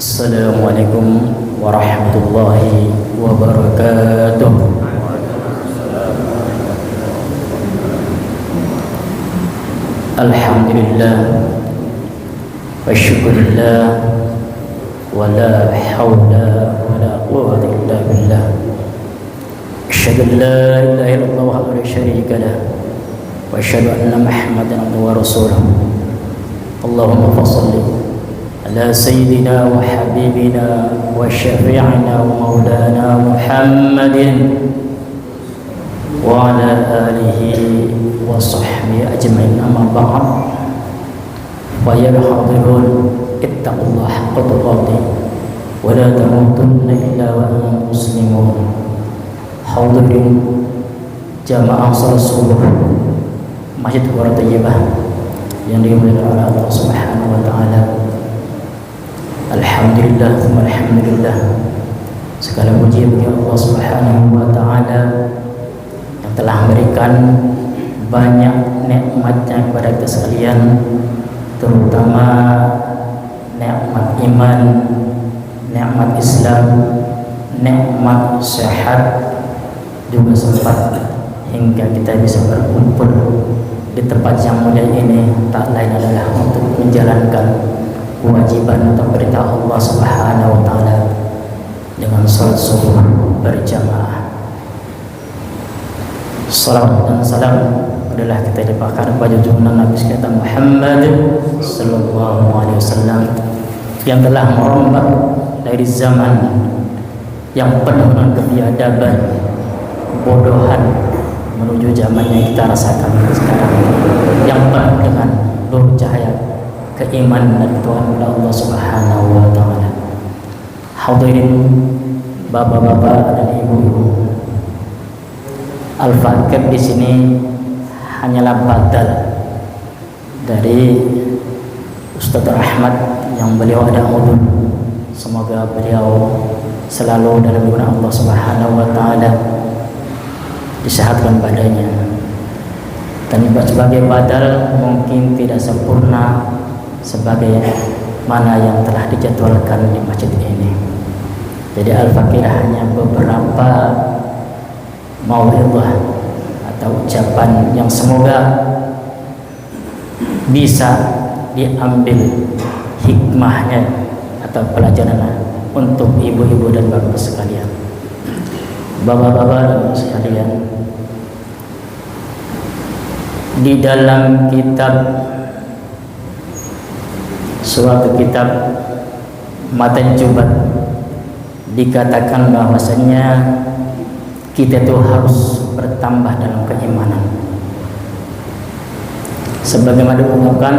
Assalamualaikum warahmatullahi wabarakatuh. Alhamdulillah wa syukurillah wa la hawla wa la quwwata illa billah. Asyhadu an la ilaha illallah wahdahu la syarika lah wa asyhadu anna Muhammadan abduhu wa rasuluh. Allahumma shalli ala sayyidina wa habibina wa syafi'ina wa maulana Muhammadin wa ala alihi wa sahbihi ajma'in, amma ba'd. Wa ya hadirun ittaqullaha haqqa tuqatih wa la tamutunna illa wa antum muslimun. Hadirin jamaah salat subuh Masjid Qura Thayyibah yang dimuliakan oleh Allah Subhanahu wa taala. Alhamdulillah, alhamdulillah. Segala puji bagi Allah Subhanahu wa taala yang telah memberikan banyak nikmatnya kepada kita sekalian, terutama nikmat iman, nikmat Islam, nikmat sehat, juga sempat hingga kita bisa berkumpul di tempat yang mulia ini, tak lain adalah untuk menjalankan kewajiban atau perintah Allah Subhanahu wa taala dengan salat subuh berjamaah. Salawat dan salam adalah kita limpahkan kepada junjungan Nabi kita Muhammad sallallahu alaihi wasallam yang telah merombak dari zaman yang penuh dengan kebiadaban, kebodohan menuju zaman yang kita rasakan sekarang, yang penuh dengan nur cahaya keimanan dan Tuhan Allah Subhanahu wa taala. Hadirin bapak-bapak dan ibu-ibu, al-fakir di sini hanyalah badal dari Ustaz Ahmad yang beliau ada udhur. Semoga beliau selalu dalam lindungan Allah Subhanahu wa taala, disehatkan badannya. Dan sebagai badal mungkin tidak sempurna sebagai mana yang telah dijadwalkan di masjid ini. Jadi al-fakir hanya beberapa mau'izah atau ucapan yang semoga bisa diambil hikmahnya atau pelajaran untuk ibu-ibu dan bapak sekalian, bapak-bapak sekalian. Di dalam suatu kitab Matan Jubat dikatakan bahwasanya kita itu harus bertambah dalam keimanan. Sebagaimana diungkapkan,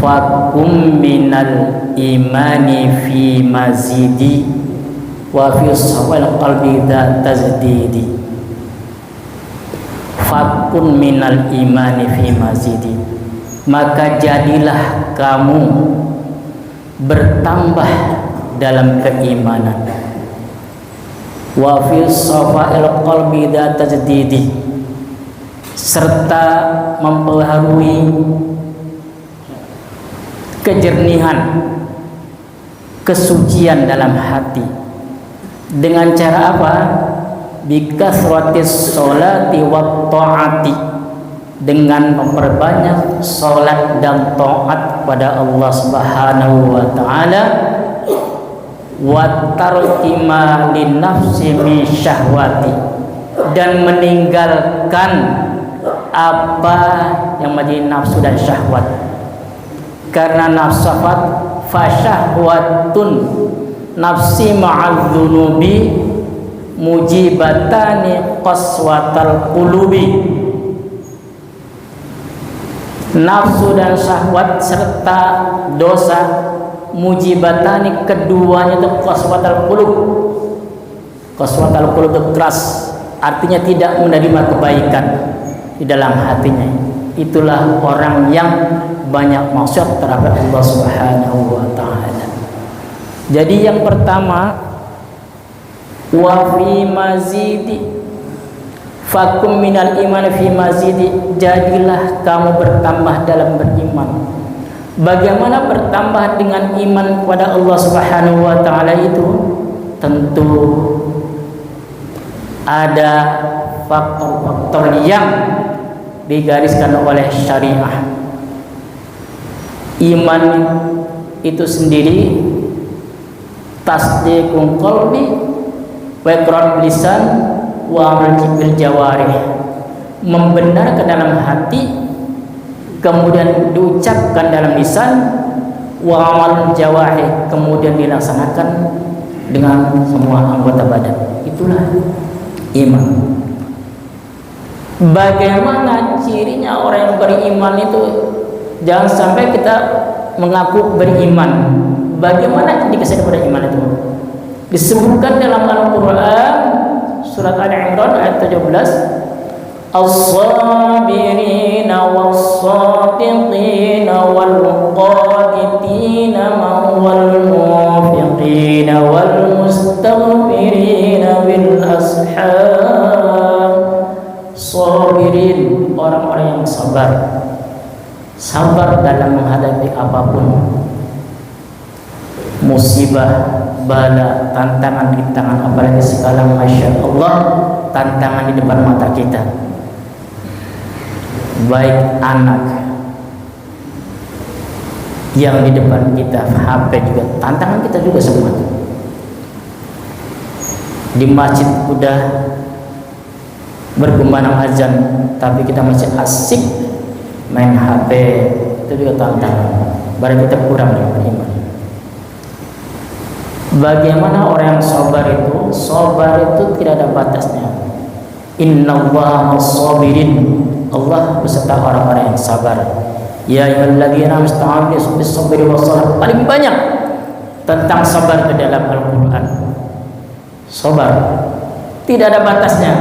fakum minal imani fi mazidi wa fi sawal qalbi tazdidi. Fakun minal imani fi mazidi, maka jadilah kamu bertambah dalam keimanan. Wa fi safa'il qalbi tajdidi, serta mempengaruhi kejernihan, kesucian dalam hati. Dengan cara apa? Bikasratis sholati wa ta'ati, dengan memperbanyak salat dan taat pada Allah Subhanahu wa taala, wa tarki ma lin nafsi min syahwati, dan meninggalkan apa yang menjadi nafsu dan syahwat. Karena nafsafat fasyahwatun nafsi ma'adzunubi mujibatani qaswatal qulubi. Nafsu dan syahwat serta dosa mujibatani, keduanya itu qaswatal qulub. Qaswatal qulub itu keras, artinya tidak menerima kebaikan di dalam hatinya. Itulah orang yang banyak maksiat terhadap Allah Subhanahu wa taala. Jadi yang pertama, wa fi mazidi, fakum minal iman fi mazidi, jadilah kamu bertambah dalam beriman. Bagaimana bertambah dengan iman kepada Allah Subhanahu wa taala itu? Tentu ada faktor-faktor yang digariskan oleh syariah. Iman itu sendiri tasdiqul qalbi wa iqrar lisan wa amal bil jawarih, membenarkan dalam hati, kemudian diucapkan dalam lisan, wa amal jawarih, kemudian dilaksanakan dengan semua anggota badan. Itulah iman. Bagaimana cirinya orang yang beriman itu? Jangan sampai kita mengaku beriman. Bagaimana dikasih kepada iman itu? Disebutkan dalam Al-Quran surat Al-Imran ayat 17, as-sabirina was-sadiqina wal-qanitina wal-mufiqina wal-mustaghfirina bil-ashab. Sabirin, orang-orang yang sabar. Sabar dalam menghadapi apapun, musibah, bala, tantangan, rintangan, apalagi sekarang Masya Allah tantangan di depan mata kita, baik anak yang di depan kita, HP juga tantangan kita juga semua. Di masjid udah berkumandang azan tapi kita masih asik main HP, itu juga tantangan. Berarti kita kurang beriman. Bagaimana orang yang sabar itu? Sabar itu tidak ada batasnya. Innallaha ma'as-sabirin. Allah beserta orang-orang yang sabar. Ya ayyuhalladzina amanu bis-sabri was-salah. Paling banyak tentang sabar di dalam Al-Qur'an. Sabar tidak ada batasnya.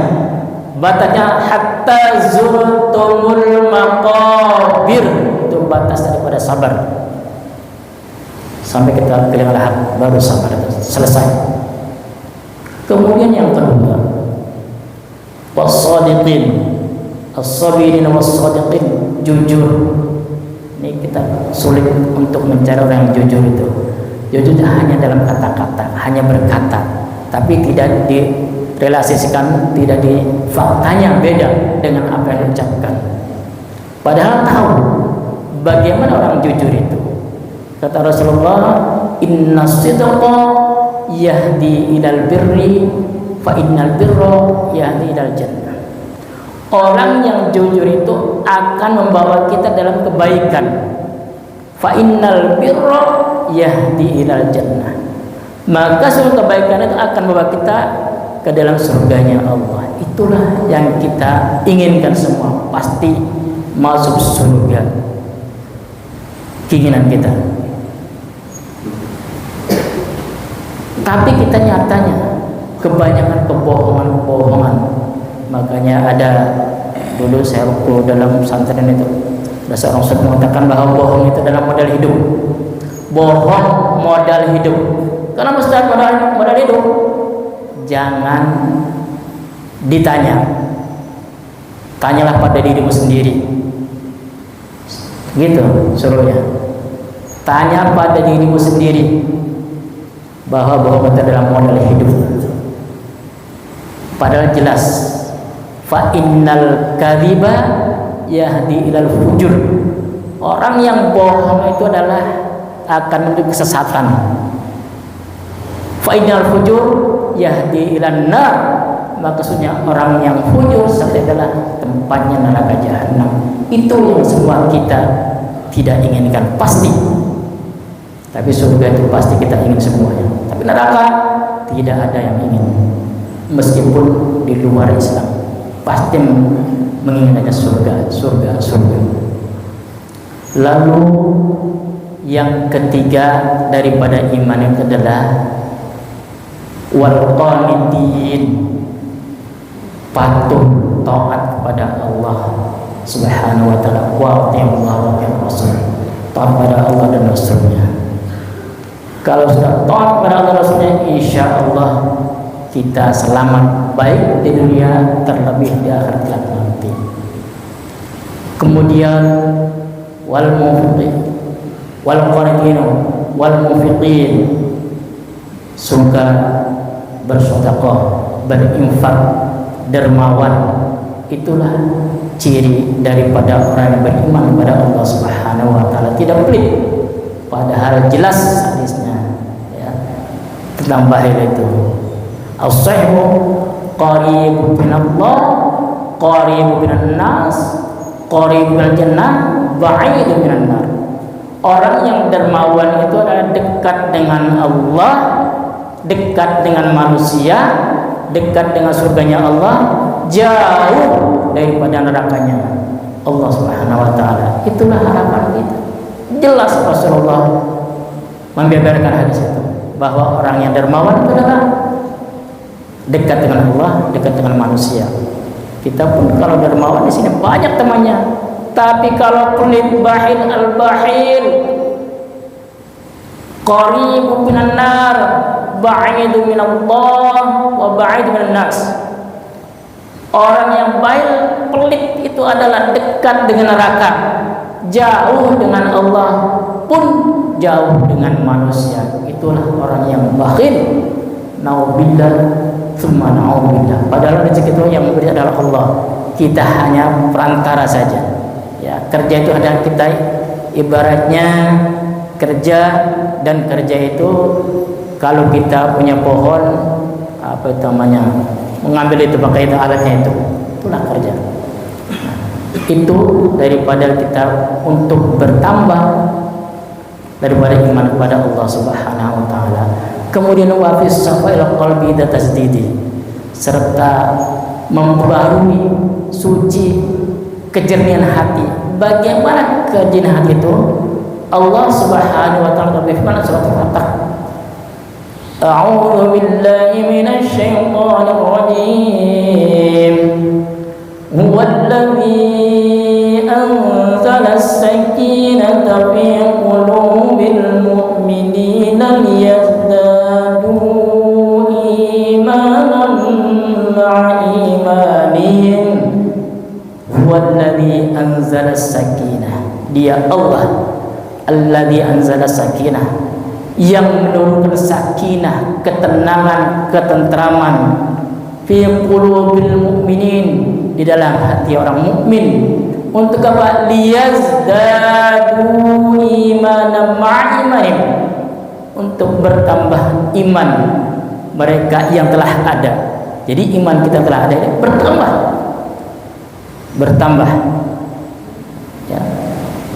Batasnya hatta zurtumul maqabir, itu batas daripada sabar. Sampai kita kelelahan baru sabar itu selesai. Kemudian yang kedua, was-sadiqin, as-sabirin was-sadiqin, jujur. Ini kita sulit untuk mencari orang yang jujur itu. Jujur hanya dalam kata-kata, hanya berkata, tapi tidak direlasikan, tidak di faktanya beda dengan apa yang diucapkan. Padahal tahu bagaimana orang jujur itu. Kata Rasulullah, inna sidqa yahdi ilal birri fa innal birra yahdi ilal jannah. Orang yang jujur itu akan membawa kita dalam kebaikan. Fa innal birra yahdi ilal jannah. Maka semua kebaikan itu akan membawa kita ke dalam surganya Allah. Itulah yang kita inginkan semua, pasti masuk surga. Keinginan kita. Tapi kita nyatanya kebanyakan kebohongan. Makanya ada dulu saya waktu dalam pesantren itu, ada seorang ustaz mengatakan bahwa bohong itu adalah modal hidup. Bohong modal hidup. Karena Ustaz modal hidup, jangan ditanya, tanyalah pada dirimu sendiri. Gitu suruhnya. Tanya pada dirimu sendiri bahwa bohong itu adalah modal hidup. Padahal jelas, fa innal kadhiba yahdi ilal fujur. Orang yang bohong itu adalah akan menuju kesesatan. Fa innal fujur yahdi ilan nar. Maksudnya orang yang fujur sampai adalah tempatnya neraka jahanam. Itu yang semua kita tidak inginkan pasti. Tapi surga itu pasti kita ingin semuanya. Tapi neraka tidak ada yang ingin. Meskipun di luar Islam pasti menginginkan surga. Lalu yang ketiga daripada iman itu adalah wal qanitin, patuh taat kepada Allah Subhanahu wa taala. Wa ta'ala wa Rasul, taat kepada Allah dan Rasulnya. Kalau sudah taat kepada Allah Rasulnya, insya Allah kita selamat, baik di dunia terlebih di akhirat kelak nanti. Kemudian wal mufiq, wal qanitin wal munfiqin, suka bersedekah, berinfak, dermawan. Itulah ciri daripada orang yang beriman kepada Allah Subhanahu wa taala, tidak pelit. Padahal jelas hadisnya ya tentang bakhil itu. As-sahibu qaribun minallah, qaribun minan nas, qaribun minal jannah, ba'idun minan nar. Orang yang dermawan itu adalah dekat dengan Allah, dekat dengan manusia, dekat dengan surganya Allah, jauh daripada nerakanya Allah Subhanahu wa taala. Itulah harapan kita. Jelas Rasulullah membeberkan hadis itu, bahwa orang yang dermawan itu adalah dekat dengan Allah, dekat dengan manusia. Kita pun kalau dermawan di sini banyak temannya, tapi kalau pelit, bakhil, al-bakhil, qaribun minan nar, ba'idun minallah wa ba'idun minan nas. Orang yang bakhil, pelit itu adalah dekat dengan neraka, jauh dengan Allah pun jauh dengan manusia. Itulah orang yang bakhil. Naubillah, tsumma naubillah. Padahal rezeki itu yang memberi adalah Allah. Kita hanya perantara saja. Ya, kerja itu ada kita, ibaratnya kerja, dan kerja itu kalau kita punya pohon, apa itu namanya, mengambil itu pakai itu alatnya itulah kerja. Nah, itu daripada kita untuk bertambah daripada iman kepada Allah Subhanahu wa taala. Kemudian wa fis safail qalbi tasdidi, serta memperbarui suci kejernihan hati. Bagaimana kejernihan hati itu? Allah Subhanahu wa taala berfirman surat Al-Fatah, A'udzu billahi minasy syaithanir rajim. Huwallazi anzala as-sakinata fi qulubil mu'minina liyazdadu imanan ma'a imanihim. Huwallazi anzala as-sakinah. Dia Allah alladzi anzala as-sakinah, yang menurunkan sakinah, ketenangan, ketentraman, fi qulubil mu'minin, di dalam hati orang mukmin. Untuk apa? Liyazdadu imanan ma'a imanihim, untuk bertambah iman mereka yang telah ada. Jadi iman kita telah ada ini bertambah ya.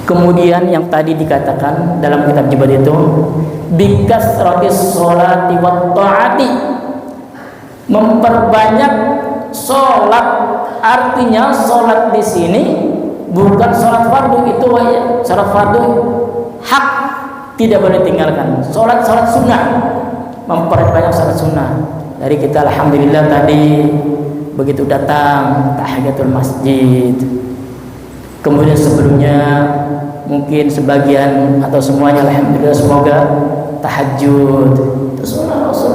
Kemudian yang tadi dikatakan dalam kitab Jibad itu, bikasratis sholati wat ta'ati, memperbanyak sholat. Artinya sholat di sini bukan sholat fardu, itu sholat fardu hak, tidak boleh tinggalkan. Sholat sunnah, memperbanyak sholat sunnah. Dari kita alhamdulillah tadi begitu datang tahiyatul masjid, kemudian sebelumnya mungkin sebagian atau semuanya alhamdulillah semoga tahajud, itu sunnah Rasul.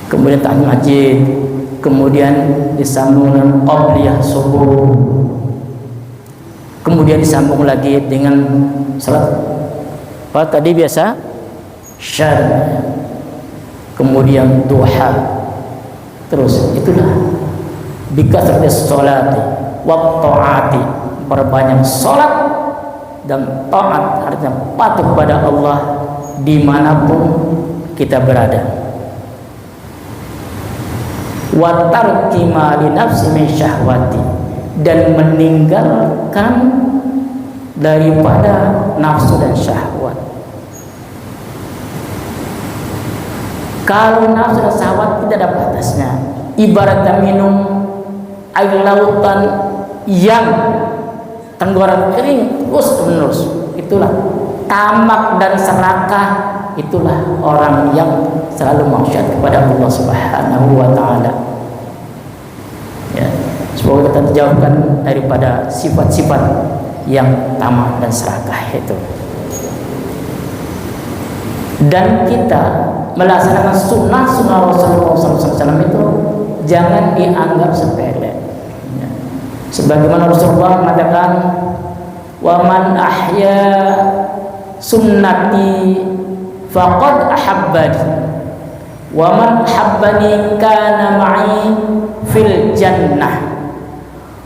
Kemudian tahajud masjid, kemudian disambung dengan qabliyah subuh, kemudian disambung lagi dengan salat apa tadi biasa syar, kemudian duha, terus itulah bikasratis sholati wat ta'ati, perbanyak salat dan taat, artinya patuh kepada Allah dimanapun kita berada. Wa tarki ma li nafsi min syahwati, dan meninggalkan daripada nafsu dan syahwat. Kalau nafsu dan syahwat tidak ada batasnya, ibaratnya minum air lautan yang tenggorokan kering terus menerus, itulah tamak dan serakah. Itulah orang yang selalu maksiat kepada Allah Subhanahu wa taala. Ya, semoga kita terjauhkan daripada sifat-sifat yang tamak dan serakah itu. Dan kita melaksanakan sunnah Rasulullah SAW itu jangan dianggap sepele. Ya. Sebagaimana Rasulullah mengatakan, wa man ahya sunnati faqad ahabbani wa man ahabbani kana ma'i fil jannah.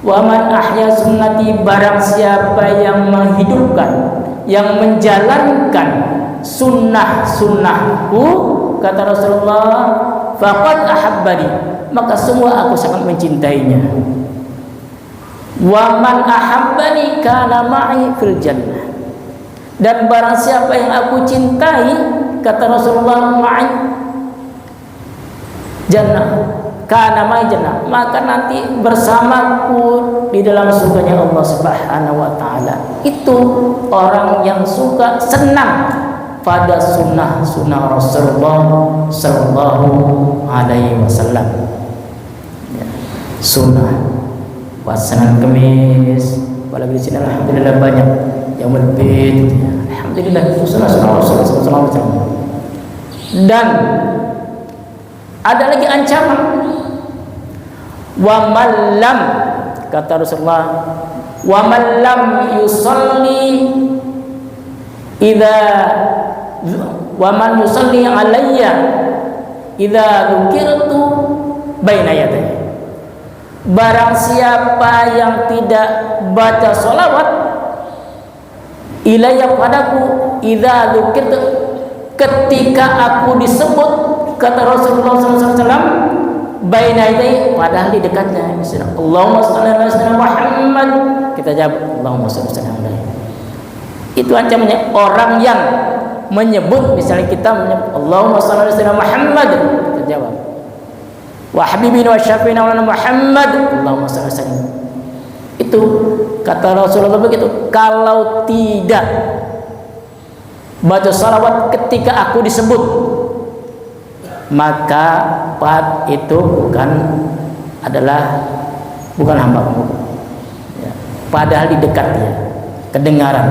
Wa man ahya sunnati, barang siapa yang menghidupkan, yang menjalankan sunnah-sunnahku, kata Rasulullah, faqad ahabbani, maka semua aku sangat mencintainya. Wa man ahabbani kana ma'i fil jannah, dan barang siapa yang aku cintai, kata Rasulullah, ma'i jannah, kana ma'i jannah, maka nanti bersamaku di dalam surganya Allah Subhanahu wa taala. Itu orang yang suka, senang pada sunnah-sunnah Rasulullah sallallahu alaihi wasallam. Ya, sunnah Senin Kemis, apalagi di sini alhamdulillah banyak yang berbeda. Alhamdulillah itu sunnah-sunnah Rasulullah sallallahu alaihi wasallam. Dan ada lagi ancaman, wa man lam, kata Rasulullah, wa man lam yusalli idza wa man yusalli alayya idza dzukirtu baina yadayya, barang siapa yang tidak baca sholawat ilayya padaku idza dzukirtu, ketika aku disebut, kata Rasulullah SAW, baina yadayya, padahal di dekatnya, Allahumma shalli ala sayyidina Muhammad, kita jawab Allahumma shalli ala sayyidina Muhammad. Itu ancamannya, orang yang menyebut, misalnya kita menyebut Allahumma shalli ala sayyidina Muhammad, kita jawab wa habibina wa syafiina wa Muhammad, Allahumma shalli ala sayyidina. Itu kata Rasulullah begitu. Kalau tidak baca salawat ketika aku disebut, maka itu bukan hamba-mu, ya, padahal di dekatnya, kedengaran,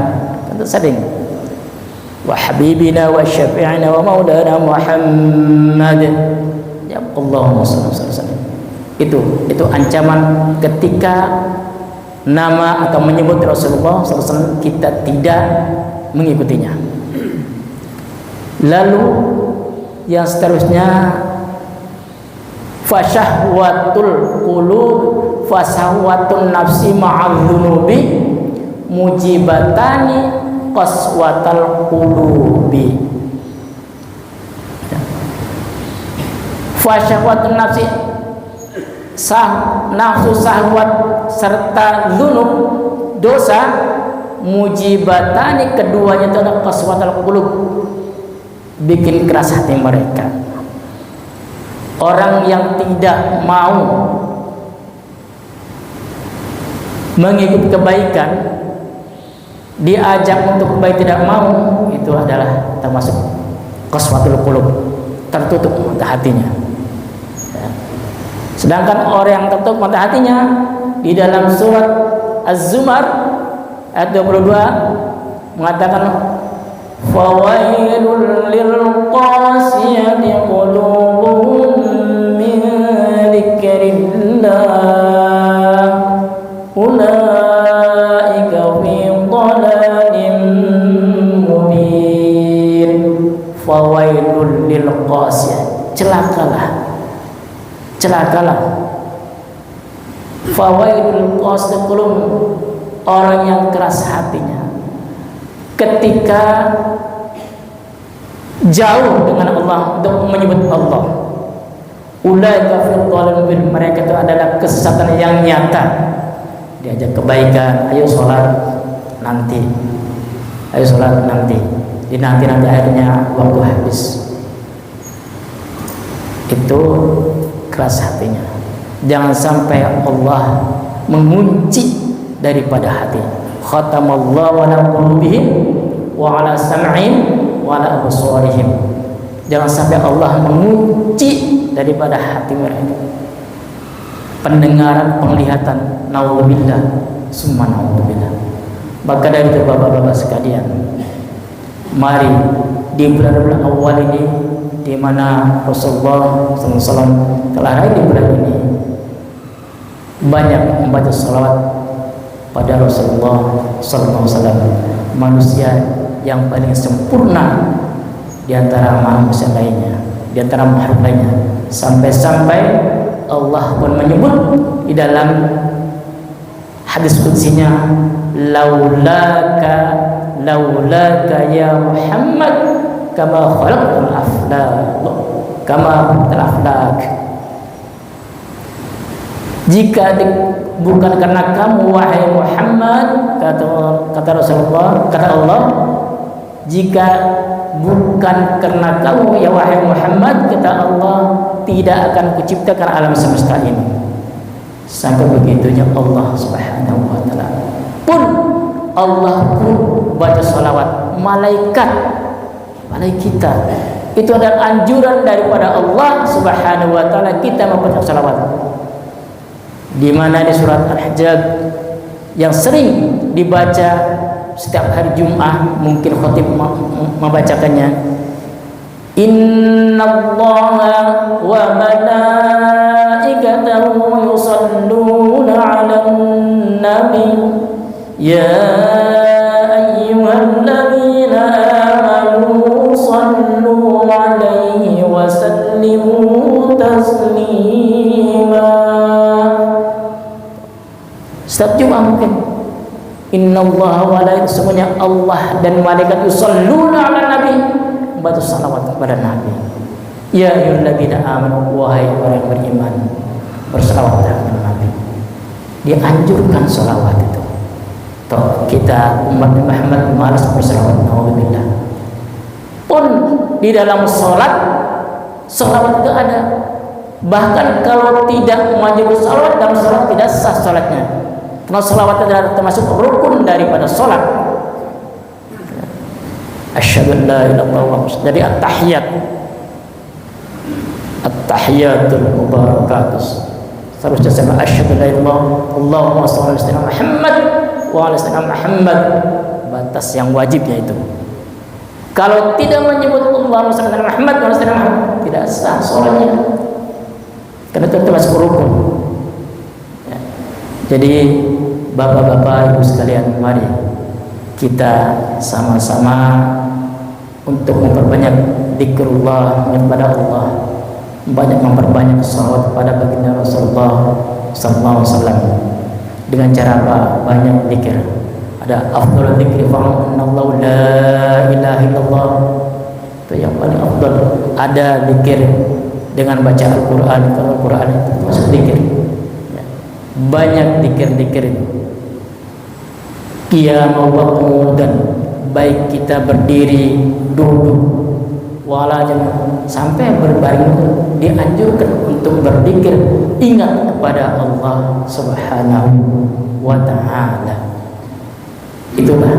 tentu sering. Wa habibina wa syafi'ina wa maulana Muhammad, ya Allahumma shalli alaihi wasallam. Itu ancaman ketika nama atau menyebut Rasulullah SAW kita tidak mengikutinya. Lalu yang seterusnya, fasyahwatul qulub fasahwatun nafsi ma'adzunubi mujibatani qaswatal qulubi. Fasyahwatun nafsi, nafsu syahwat serta dzunub, dosa, mujibatani, keduanya itu adalah qaswatal qulub, bikin keras hati mereka. Orang yang tidak mau mengikuti kebaikan, diajak untuk baik tidak mau, itu adalah termasuk qaswatul qulub, tertutup mata hatinya. Ya. Sedangkan orang yang tertutup mata hatinya, di dalam surat Az-Zumar ayat 22 mengatakan, fawailul lil qasiyati qulubuhum min dzikrillah ulaika fi dhalalin mubin. Fawailul lil qasiyah, celakalah fawailul qasiyah qulub, orang yang keras hatinya ketika jauh dengan Allah, untuk menyebut Allah. Ulaika fi dhalalin mubin, mereka itu adalah kesesatan yang nyata. Diajak kebaikan, ayo sholat nanti, dinanti akhirnya waktu habis. Itu keras hatinya. Jangan sampai Allah mengunci daripada hati. Khatamallahu ala qulubihim wa ala sam'ihim wa ala absarihim. Jangan sampai Allah mengunci daripada hati mereka, pendengaran, penglihatan. Naudzubillah, summa naudzubillah. Maka dari itu bapak-bapak sekalian, mari di bulan-bulan awal ini, di mana Rasulullah SAW telah lahir di bulan ini, banyak membaca salawat pada Rasulullah sallallahu alaihi wasallam, manusia yang paling sempurna di antara manusia lainnya, di antara makhluk lainnya. Sampai-sampai Allah pun menyebut di dalam hadis qudsiynya, laulaka ya Muhammad kama khalaqtul aflaq. Jika bukan karena kamu wahai Muhammad, kata Rasulullah, kata Allah, jika bukan karena kamu ya wahai Muhammad, kata Allah, tidak akan kuciptakan alam semesta ini. Sampai begitunya Allah Subhanahu wa taala. Pun Allah pun baca salawat, malaikat kita. Itu adalah anjuran daripada Allah Subhanahu wa taala kita membaca salawat. Di mana di surat Al-Hajj yang sering dibaca setiap hari Jumat, mungkin khatib membacakannya, innallaha wa malaikatahu yusalluna 'alan nabi ya ayyuhalladzina amanu sallu 'alaihi wa sallimu taslima. Setiap Jumat mungkin innallaha wa malaikatahu, semuanya Allah dan malaikat yusalluna 'alan nabi, membaca salawat kepada Nabi. Ya ayyuhalladzina amanu, wahai orang yang beriman, bersalawat kepada Nabi. Dianjurkan salawat itu. Toh kita umat Muhammad malas bersalawat, naudzubillah. Pun di dalam salawat itu ada. Bahkan kalau tidak maju salawat, dalam salawat tidak sah salatnya. Karena salawat adalah termasuk rukun daripada salat. Asyhadu an la ilaha illallah. Jadi at-tahiyatul mubarakatus. Seharusnya sama asyhadu an la ilaha illallah, Allahumma shalli ala sayyidina Muhammad wa ala sayyidina Muhammad. Batas yang wajibnya itu. Kalau tidak menyebut Allahumma shalli ala Muhammad wa ala sayyidina Muhammad, tidak sah salatnya. Karena itu termasuk rukun. Ya. Jadi bapak-bapak, ibu sekalian, mari kita sama-sama untuk memperbanyak zikrullah kepada Allah, memperbanyak salawat kepada baginda Rasulullah sallallahu alaihi wasallam. Dengan cara apa? Banyak zikir. Ada afdhalul dzikri fa'allahu la ilaha illallah, itu yang paling afdal. Ada zikir dengan baca Al-Quran, kalau Al-Quran itu masuk zikir. Banyak zikir-zikir itu. Qiyam wa qu'udan, baik kita berdiri, duduk, walajan sampai berbaring, dianjurkan untuk berzikir, ingat kepada Allah Subhanahu wa taala. Itulah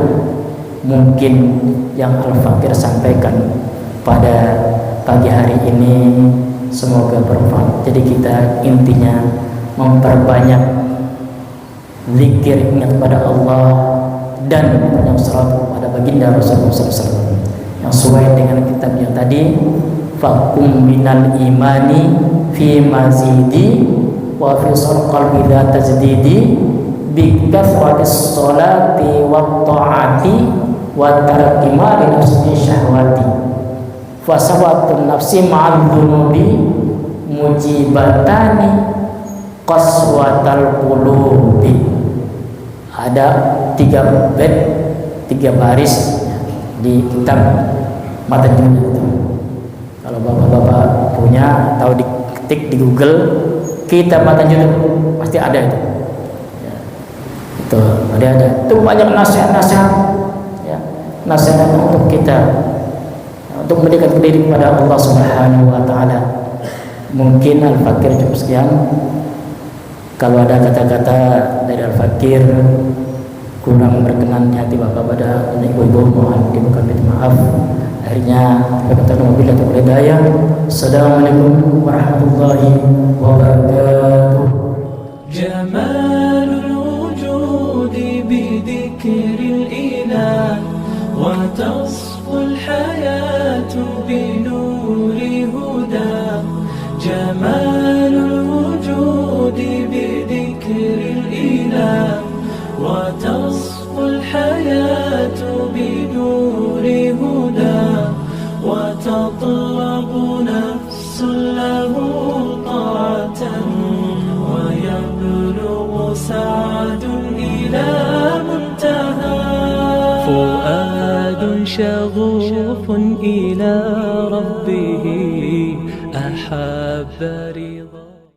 mungkin yang Al-Fakir sampaikan pada pagi hari ini. Semoga bermanfaat. Jadi kita intinya memperbanyak zikir, ingat kepada Allah, dan memperbanyak salat kepada baginda Rasulullah SAW yang sesuai dengan kitab yang tadi, fakum minal imani fi mazidi wa fi sarqal bila tajdidi bi kathratis salati wa ta'ati wa tarki ma li nafsi syahwati fasawatun nafsi ma'al dhunubi mujibatani qaswatal qulubi. Ada 3 bait, 3 baris di kitab Matan Junid itu. Kalau bapak-bapak punya atau diketik di Google kitab Matan Junid, pasti ada itu. Ya. Itu ada. Itu banyak nasihat-nasihat, ya, nasihat untuk kita, untuk mendekatkan diri kepada Allah Subhanahu wa taala. Mungkin Al-Fakir cukup sekian. Kalau ada kata-kata dari Al-Fakir kurang berkenan di hati bapak pada ibu-ibu, mohon dibuka pintu maaf. Akhirnya berkata wabillahi taufiq wal hidayah. Assalamualaikum warahmatullahi wabarakatuh. Jamalul wujudi bi dzikril ilah wa tasful hayatu bi nuri huda. Jamalul wujudi bi dzikril ilah wa له طاعة ويبلغ سعد إلى منتهى فؤاد شغوف إلى ربه أحب رضا